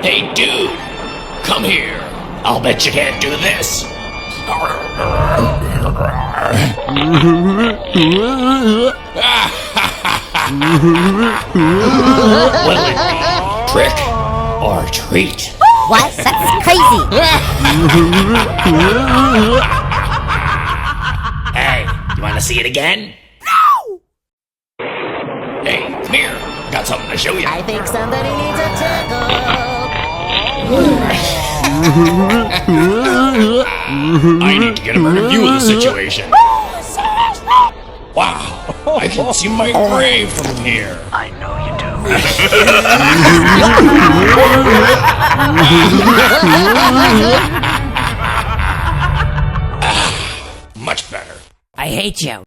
Hey, dude! Come here! I'll bet you can't do this! Will it be trick or treat? What? That's crazy. Hey, you want to see it again? No! Hey, come here. Got something to show you. I think somebody needs a tickle. I need to get a better view of the situation. Wow, I can see my grave from here. I know you do. Much better. I hate you.